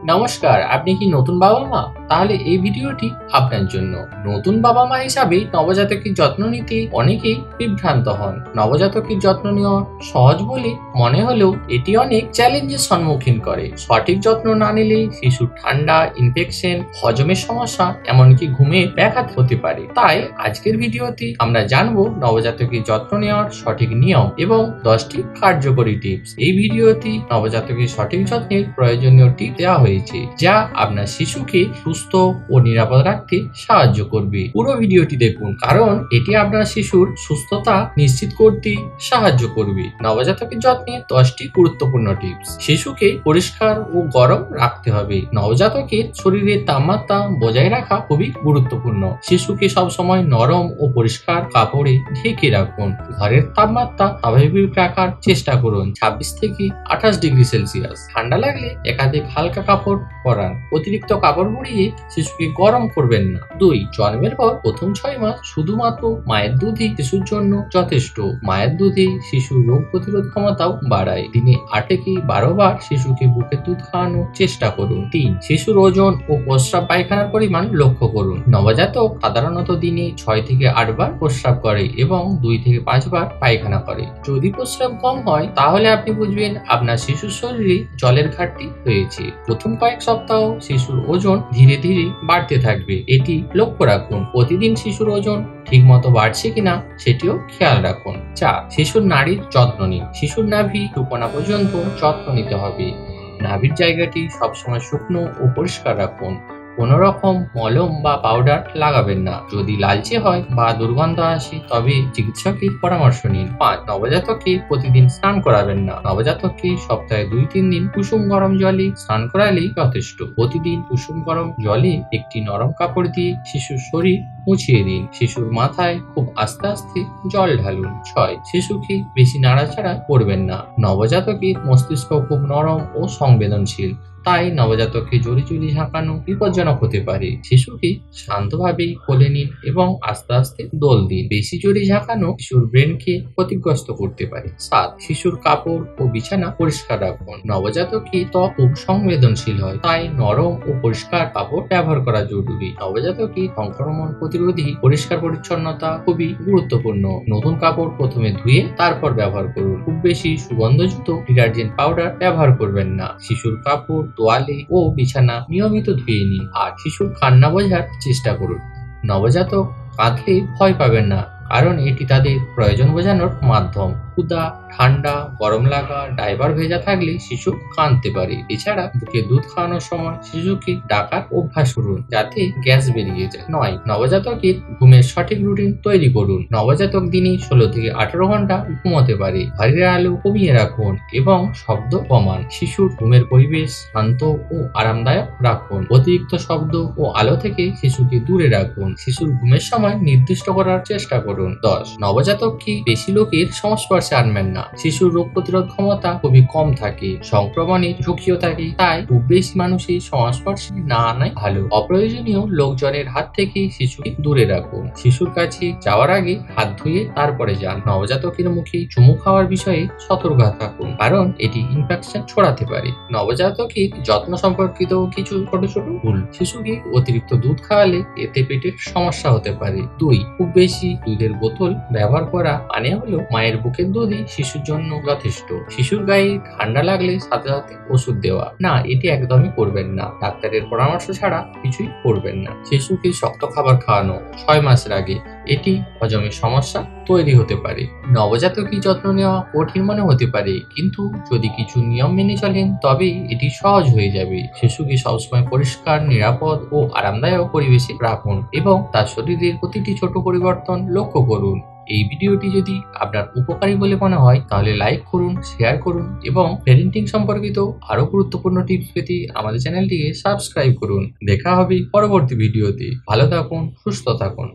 নমস্কার, আপনি কি নতুন বাবা-মা? তাহলে এই ভিডিওটি আপনার জন্য। নতুন বাবা-মা হিসাবে নবজাতকের যত্ন নিতে অনেকেই বিভ্রান্ত হন। নবজাতকের যত্ন নেওয়া সহজ বলে মনে হলেও এটি অনেক চ্যালেঞ্জের সম্মুখীন করে। সঠিক যত্ন না নিলে শিশুর ঠান্ডা, ইনফেকশন, হজমের সমস্যা, এমনকি ঘুমে ব্যাঘাত হতে পারে। তাই আজকের ভিডিওতে আমরা জানবো নবজাতকের যত্ন নেওয়ার সঠিক নিয়ম এবং 10টি কার্যকরী টিপস। এই ভিডিওতে নবজাতকের সঠিক যত্নের প্রয়োজনীয় টিপ দেওয়া হয়েছে, যা আপনার শিশুকে সুস্থ ও নিরাপদ রাখতে সাহায্য করবে। পুরো ভিডিওটি দেখুন, কারণ এটি আপনার শিশুর সুস্থতা নিশ্চিত করতে সাহায্য করবে। নবজাতকের যত্নে 10টি গুরুত্বপূর্ণ টিপস। শিশুকে পরিষ্কার ও গরম রাখতে হবে। নবজাতকের শরীরের তাপমাত্রা বজায় রাখা খুবই গুরুত্বপূর্ণ। শিশুকে সবসময় নরম ও পরিষ্কার কাপড়ে ঢেকে রাখুন। ঘরের তাপমাত্রা স্বাভাবিক রাখার চেষ্টা করুন, 26 থেকে 28 ডিগ্রি সেলসিয়াস। ঠান্ডা লাগলে একাধিক হালকা কাপড় পরান। অতিরিক্ত কাপড় পরিয়ে শিশুকে গরম করবেন না। 2. জন্মের পর প্রথম 6 মাস শুধুমাত্র মায়ের দুধই শিশুর জন্য যথেষ্ট। মায়ের দুধে শিশুর রোগ প্রতিরোধ ক্ষমতাও বাড়ায়। দিনে 8 থেকে 12 বার শিশুকে বুকের দুধ খাওয়ানোর চেষ্টা করুন। 3. শিশুর ওজন ও প্রস্রাব পায়খানার পরিমাণ লক্ষ্য করুন। নবজাতক সাধারণত দিনে 6 থেকে 8 বার প্রস্রাব করে এবং 2 থেকে 5 বার পায়খানা করে। যদি প্রস্রাব কম হয়, তাহলে আপনি বুঝবেন আপনার শিশুর শরীরে জলের ঘাটতি হয়েছে। প্রথম কয়েক সপ্তাহ শিশুর ওজন ধীরে ধীরে বাড়তে থাকবে, এটি লক্ষ্য রাখুন। প্রতিদিন শিশুর ওজন ঠিকমতো বাড়ছে কিনা সেটিও খেয়াল রাখুন। 4. শিশুর নাড়ির যত্ন নিন। শিশুর নাভি টুকোনা পর্যন্ত যত্ন নিতে হবে। নাভির জায়গাটি সবসময় শুকনো ও পরিষ্কার রাখুন। কোনো রকম মলম বা পাউডার লাগাবেন না। যদি লালচে হয় বা দুর্গন্ধ আসে, তবে চিকিৎসকের পরামর্শ নিন। 5. নবজাতককে প্রতিদিন স্নান করাবেন না। নবজাতককে সপ্তাহে 2-3 দিন কুসুম গরম জলে স্নান করালেই যথেষ্ট। প্রতিদিন কুসুম গরম জলে একটি নরম কাপড় দিয়ে শিশুর শরীর মুছিয়ে দিন। শিশুর মাথায় খুব আস্তে আস্তে জল ঢালুন। 6. শিশুকে বেশি নাড়াচাড়া করবেন না। নবজাতকের মস্তিষ্ক খুব নরম ও সংবেদনশীল, তাই নবজাতককে জোরে জোরে ঝাঁকানো বিপজ্জনক হতে পারে। শিশুকে শান্তভাবে কোলে নিন এবং আস্তে আস্তে দোল দিন। বেশি জোরে ঝাঁকানো শিশুর ব্রেনকে ক্ষতিগ্রস্ত করতে পারে। 7. শিশুর কাপড় ও বিছানা পরিষ্কার রাখুন। নবজাতকের ত্বক খুব সংবেদনশীল হয়, তাই নরম ও পরিষ্কার কাপড় ব্যবহার করা জরুরি। নবজাতকের সংক্রমণ প্রতিরোধী পরিষ্কার পরিচ্ছন্নতা খুবই গুরুত্বপূর্ণ। নতুন কাপড় প্রথমে ধুয়ে তারপর ব্যবহার করুন। খুব বেশি সুগন্ধযুক্ত ডিটারজেন্ট পাউডার ব্যবহার করবেন না। শিশুর কাপড়, তোয়ালে ও বিছানা নিয়মিত ধুয়ে নিন। আর শিশুর কান্না বোঝার চেষ্টা করুন। নবজাতক কাঁদলে ভয় পাবেন না, কারণ এটি তাদের প্রয়োজন বোঝানোর মাধ্যম। ক্ষুধা, ঠান্ডা, গরম লাগা, ডায়পার ভেজা থাকলে শিশু কাঁদতে পারে। এছাড়া বুকে দুধ খাওয়ানোর সময় শিশুকে ডাকার অভ্যাস করুন, যাতে গ্যাস বেরিয়ে যায়। 9. নবজাতকের ঘুমের সঠিক রুটিন তৈরি করুন। নবজাতক দিনে 16 থেকে 18 ঘন্টা ঘুমোতে পারে। ঘরের আলো কমিয়ে রাখুন এবং শব্দ কমান। শিশুর ঘুমের পরিবেশ শান্ত ও আরামদায়ক রাখুন। অতিরিক্ত শব্দ ও আলো থেকে শিশুকে দূরে রাখুন। শিশুর ঘুমের সময় নির্দিষ্ট করার চেষ্টা করুন। 10. নবজাতককে বেশি লোকের সংস্পর্শে আনবেন না। শিশুর রোগ প্রতিরোধ ক্ষমতা খুবই কম থাকে, সংক্রমণের ঝুঁকিও থাকে, তাই খুব বেশি মানুষের সংস্পর্শে না আনাই ভালো। অপ্রয়োজনীয় লোকজনের হাত থেকে শিশুকে দূরে রাখুন। শিশুর কাছে যাওয়ার আগে হাত ধুয়ে তারপরে যান। নবজাতকের মুখে চুমু খাওয়ার বিষয়ে সতর্ক থাকুন, কারণ এটি ইনফেকশন ছড়াতে পারে। নবজাতকের যত্ন সম্পর্কিত কিছু ছোট ছোট ভুল। শিশুকে অতিরিক্ত দুধ খাওয়ালে এতে পেটের সমস্যা হতে পারে। 2. খুব বেশি দুধের বোতল ব্যবহার করা মানে হলো মায়ের বুকের দুধই শিশুর জন্য যথেষ্ট। শিশুর গায়ে ঠান্ডা লাগলে সাথে সাথে ওষুধ দেওয়া না, এটি একদমই করবেন না। ডাক্তারের পরামর্শ ছাড়া কিছুই করবেন না। শিশুকে শক্ত খাবার খাওয়ানো 6 মাসের আগে, এটি হজমের সমস্যা তৈরি হতে পারে। নবজাতকের যত্ন নেওয়া কঠিন মনে হতে পারে, কিন্তু যদি কিছু নিয়ম মেনে চলেন তবে এটি সহজ হয়ে যাবে। শিশুকে সবসময় পরিষ্কার, নিরাপদ ও আরামদায়ক পরিবেশে রাখুন এবং তার শরীরের প্রতিটি ছোট পরিবর্তন লক্ষ্য করুন। এই ভিডিওটি যদি আপনার উপকারী বলে মনে হয়, তাহলে লাইক করুন, শেয়ার করুন এবং প্যারেন্টিং সম্পর্কিত আরো গুরুত্বপূর্ণ টিপস পেতে আমাদের চ্যানেলটিকে সাবস্ক্রাইব করুন। দেখা হবে পরবর্তী ভিডিওতে। ভালো থাকুন, সুস্থ থাকুন।